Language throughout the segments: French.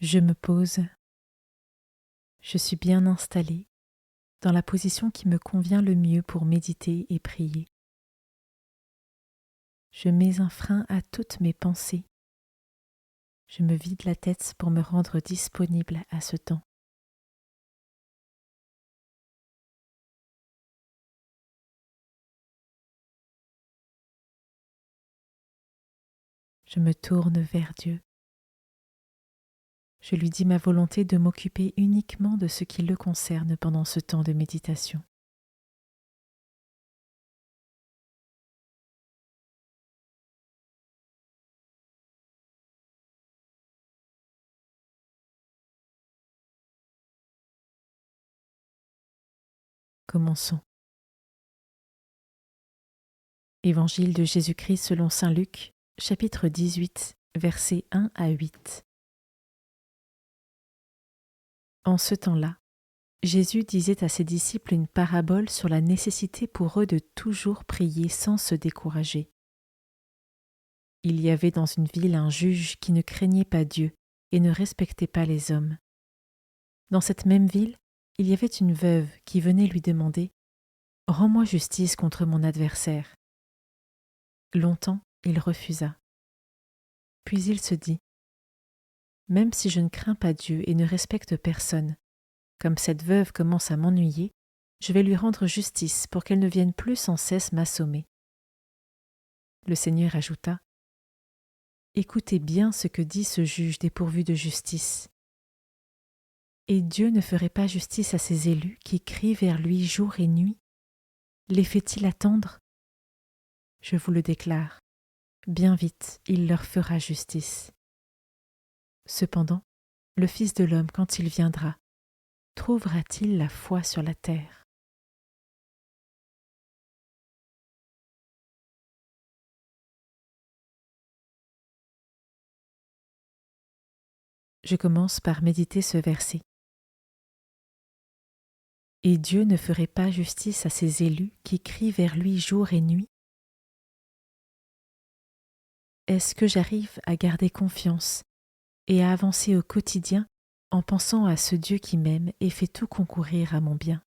Je me pose, je suis bien installée, dans la position qui me convient le mieux pour méditer et prier. Je mets un frein à toutes mes pensées. Je me vide la tête pour me rendre disponible à ce temps. Je me tourne vers Dieu. Je lui dis ma volonté de m'occuper uniquement de ce qui le concerne pendant ce temps de méditation. Commençons. Évangile de Jésus-Christ selon saint Luc, chapitre 18, versets 1 à 8. En ce temps-là, Jésus disait à ses disciples une parabole sur la nécessité pour eux de toujours prier sans se décourager. Il y avait dans une ville un juge qui ne craignait pas Dieu et ne respectait pas les hommes. Dans cette même ville, il y avait une veuve qui venait lui demander « Rends-moi justice contre mon adversaire ». Longtemps, il refusa. Puis il se dit « Même si je ne crains pas Dieu et ne respecte personne, comme cette veuve commence à m'ennuyer, je vais lui rendre justice pour qu'elle ne vienne plus sans cesse m'assommer. » Le Seigneur ajouta « Écoutez bien ce que dit ce juge dépourvu de justice. Et Dieu ne ferait pas justice à ses élus qui crient vers lui jour et nuit? Les fait-il attendre? Je vous le déclare, bien vite il leur fera justice. Cependant, le Fils de l'homme, quand il viendra, trouvera-t-il la foi sur la terre? » Je commence par méditer ce verset. Et Dieu ne ferait pas justice à ses élus qui crient vers lui jour et nuit? Est-ce que j'arrive à garder confiance et à avancer au quotidien en pensant à ce Dieu qui m'aime et fait tout concourir à mon bien?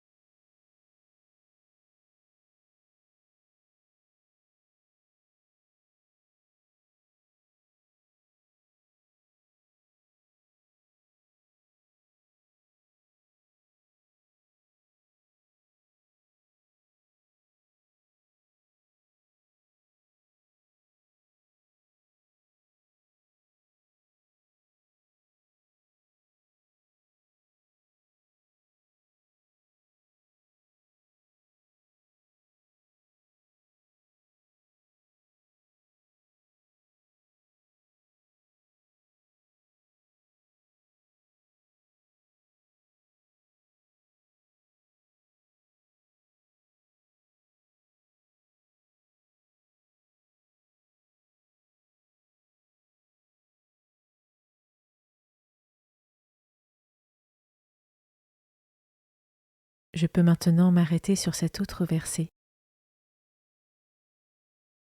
Je peux maintenant m'arrêter sur cet autre verset.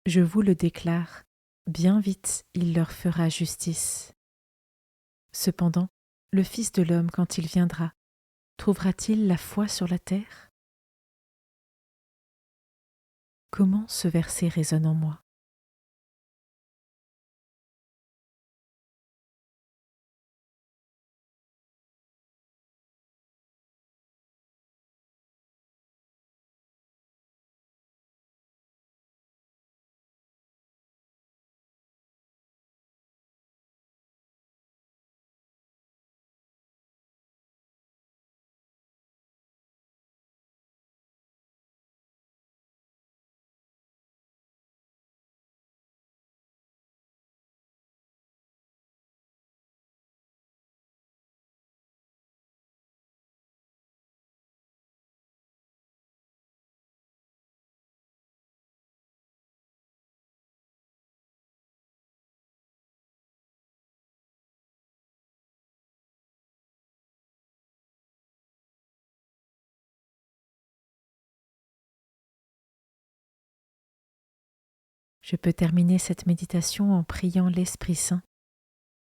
Je vous le déclare, bien vite il leur fera justice. Cependant, le Fils de l'homme, quand il viendra, trouvera-t-il la foi sur la terre? Comment ce verset résonne en moi? Je peux terminer cette méditation en priant l'Esprit Saint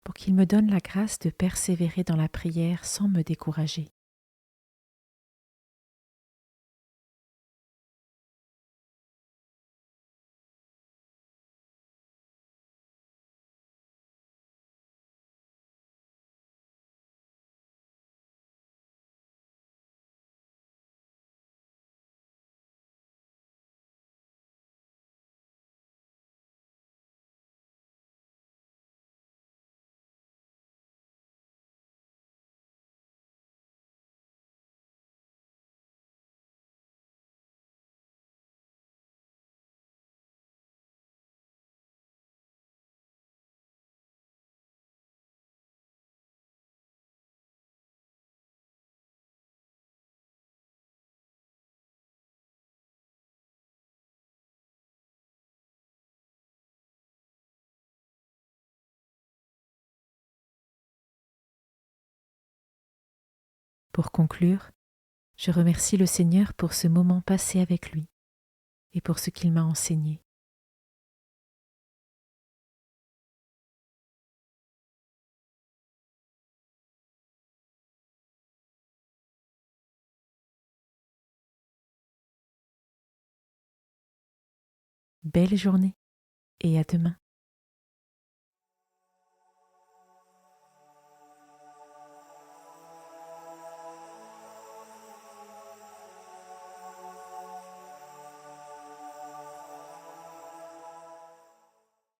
pour qu'il me donne la grâce de persévérer dans la prière sans me décourager. Pour conclure, je remercie le Seigneur pour ce moment passé avec lui et pour ce qu'il m'a enseigné. Belle journée et à demain.